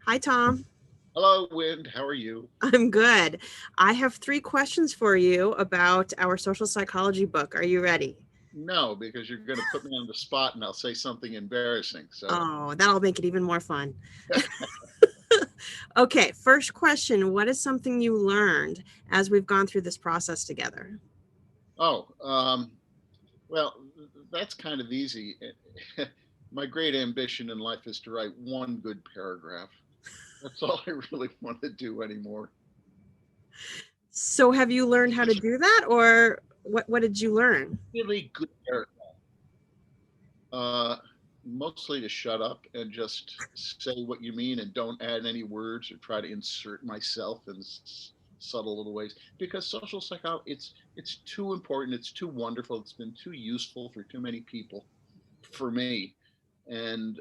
Hi, Tom. Hello, Wind. How are you? I'm good. I have three questions for you about our social psychology book. Are you ready? No, because you're going to put me on the spot and I'll say something embarrassing. So, Oh, that'll make it even more fun. Okay, first question. What is something you learned as we've gone through this process together? oh, well, that's kind of easy. My great ambition in life is to write one good paragraph. That's all I really want to do anymore. So, have you learned how to do that, or what did you learn? Really good paragraph. Uh, Mostly to shut up and just say what you mean and don't add any words or try to insert myself in subtle little ways. Because social psychology, it's too important, it's too wonderful, it's been too useful for too many people, for me, and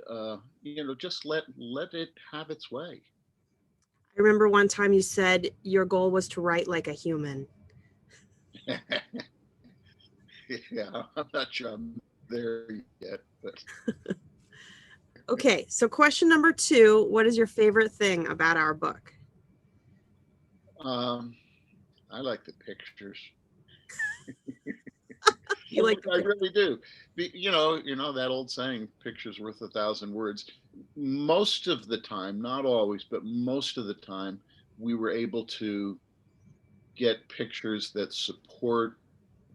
just let it have its way. I remember one time you said your goal was to write like a human. Yeah, I'm not sure I'm there yet, but Okay, so question number two. What is your favorite thing about our book? um, I like the pictures. You like the I pic- really do. You know that old saying, "Pictures worth a thousand words." Most of the time, not always, but most of the time, we were able to get pictures that support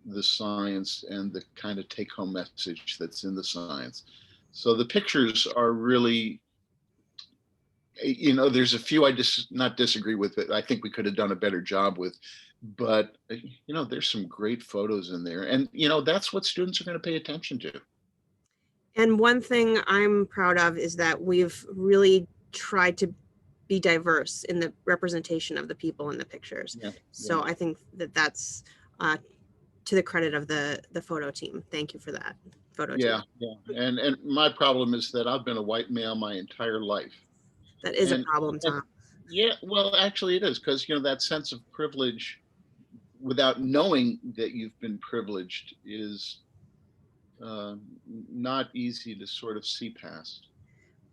the science and the kind of take-home message that's in the science. So the pictures are really, there's a few I just not disagree with, but I think we could have done a better job with. But there's some great photos in there, and that's what students are going to pay attention to. And one thing I'm proud of is that we've really tried to be diverse in the representation of the people in the pictures. Yeah, yeah, So I think that that's to the credit of the photo team. Thank you for that, photo yeah, team. yeah. And my problem is that I've been a white male my entire life, That is a and problem, and Tom. yeah, well, actually, it is because that sense of privilege, without knowing that you've been privileged, is uh, not easy to sort of see past.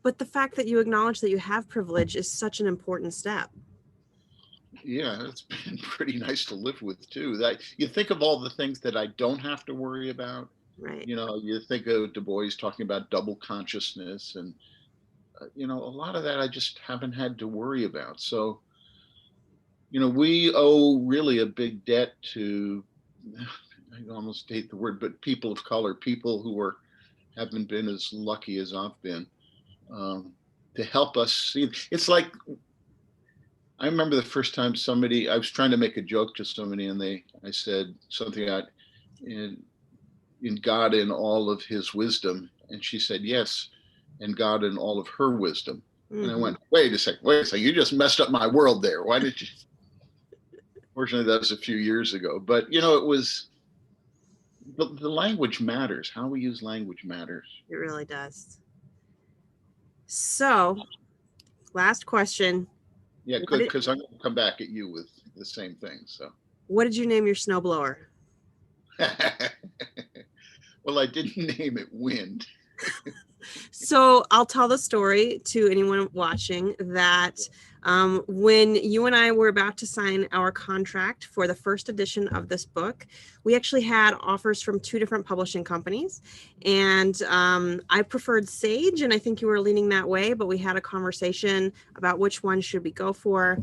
But the fact that you acknowledge that you have privilege is such an important step. Yeah, it's been pretty nice to live with too. That you think of all the things that I don't have to worry about. Right. You think of Du Bois talking about double consciousness, and a lot of that I just haven't had to worry about. So, we owe really a big debt to, I almost hate the word, but people of color, people who haven't been as lucky as I've been, um, to help us see. It's like I remember the first time I was trying to make a joke to somebody, and I said something about in, in God in all of His wisdom, and she said yes, and God in all of her wisdom. And I Hmm. went, wait a second, you just messed up my world there. Why did you? Fortunately, that was a few years ago, but it was the language matters. How we use language matters. It really does. So, last question. Yeah, What good, did because I'm going to come back at you with the same thing. So, what did you name your snowblower? well, I didn't name it Wind. So I'll tell the story to anyone watching that when you and I were about to sign our contract for the first edition of this book, we actually had offers from two different publishing companies. And I preferred Sage, and I think you were leaning that way, but we had a conversation about which one should we go for.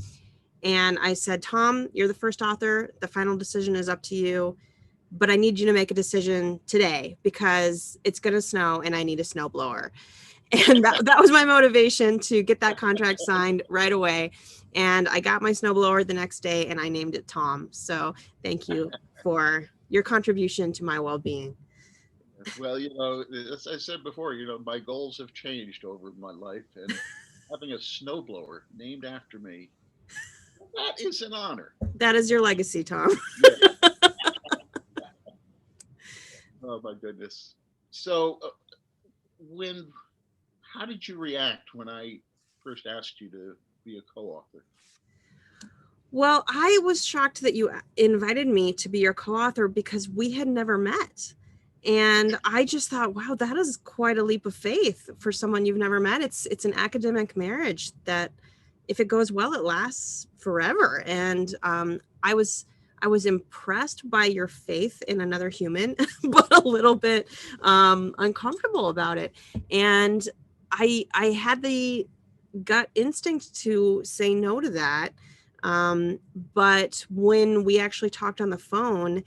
And I said, Tom, you're the first author. The final decision is up to you, but I need you to make a decision today because it's going to snow and I need a snowblower. And that was my motivation to get that contract signed right away. And I got my snowblower the next day and I named it Tom. So thank you for your contribution to my well-being. Well, as I said before, my goals have changed over my life, and having a snowblower named after me, that is an honor. That is your legacy, Tom. Yeah. Oh my goodness. So, when how did you react when I first asked you to be a co-author? Well, I was shocked that you invited me to be your co-author because we had never met. And I just thought, wow, that is quite a leap of faith for someone you've never met. It's an academic marriage that, if it goes well, it lasts forever. And I was impressed by your faith in another human, but a little bit uncomfortable about it. And I had the gut instinct to say no to that. But when we actually talked on the phone,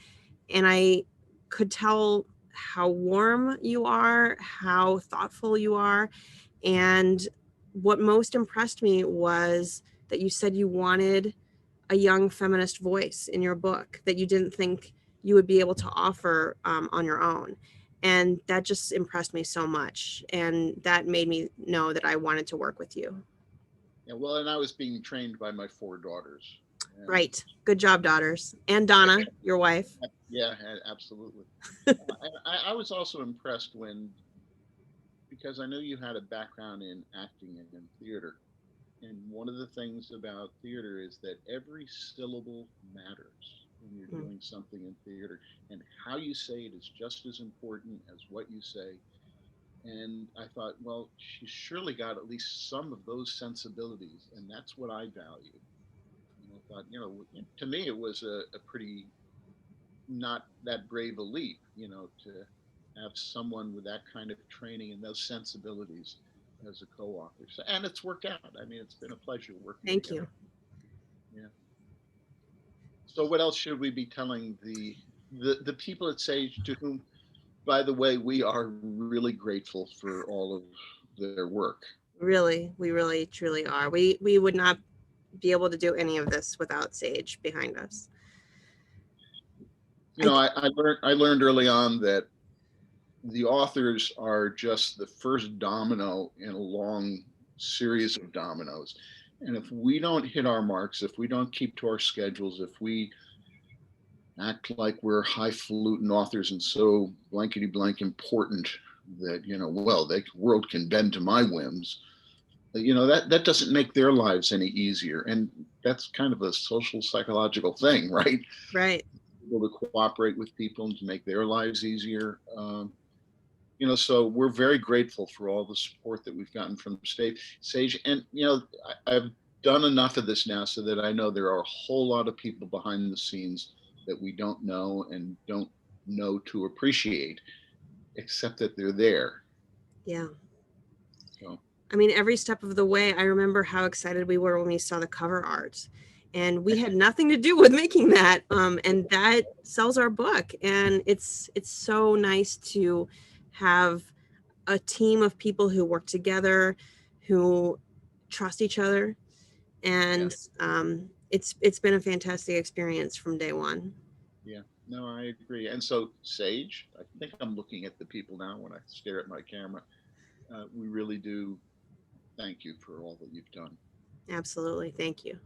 and I could tell how warm you are, how thoughtful you are. And what most impressed me was that you said you wanted a young feminist voice in your book that you didn't think you would be able to offer on your own. And that just impressed me so much. And that made me know that I wanted to work with you. Yeah, well, and I was being trained by my four daughters, and Right. Good job, daughters. And Donna, your wife. yeah, absolutely. I was also impressed when, because I knew you had a background in acting and in theater. And one of the things about theater is that every syllable matters when you're Mm, doing something in theater, and how you say it is just as important as what you say. And I thought, well, she's surely got at least some of those sensibilities, and that's what I value. And I thought, to me, it was a pretty not that brave a leap, to have someone with that kind of training and those sensibilities as a co-author. So, and it's worked out. I mean, it's been a pleasure working thank you. together. Yeah. So, what else should we be telling the people at Sage, to whom, by the way, we are really grateful for all of their work? Really, we really truly are. We would not be able to do any of this without Sage behind us. I I learned early on that the authors are just the first domino in a long series of dominoes. And if we don't hit our marks, if we don't keep to our schedules, if we act like we're highfalutin authors and so blankety blank important that, well, the world can bend to my whims, that doesn't make their lives any easier. And that's kind of a social psychological thing, right? right. Able to cooperate with people and to make their lives easier. So we're very grateful for all the support that we've gotten from Sage. And, I've done enough of this now so that I know there are a whole lot of people behind the scenes that we don't know and don't know to appreciate, except that they're there. Yeah. So, I mean, every step of the way, I remember how excited we were when we saw the cover art. And we had nothing to do with making that. And that sells our book. And it's so nice to have a team of people who work together, who trust each other. yeah, And it's been a fantastic experience from day one. yeah. No, I agree. And so, Sage, I think I'm looking at the people now when I stare at my camera. We really do thank you for all that you've done. Absolutely. Thank you.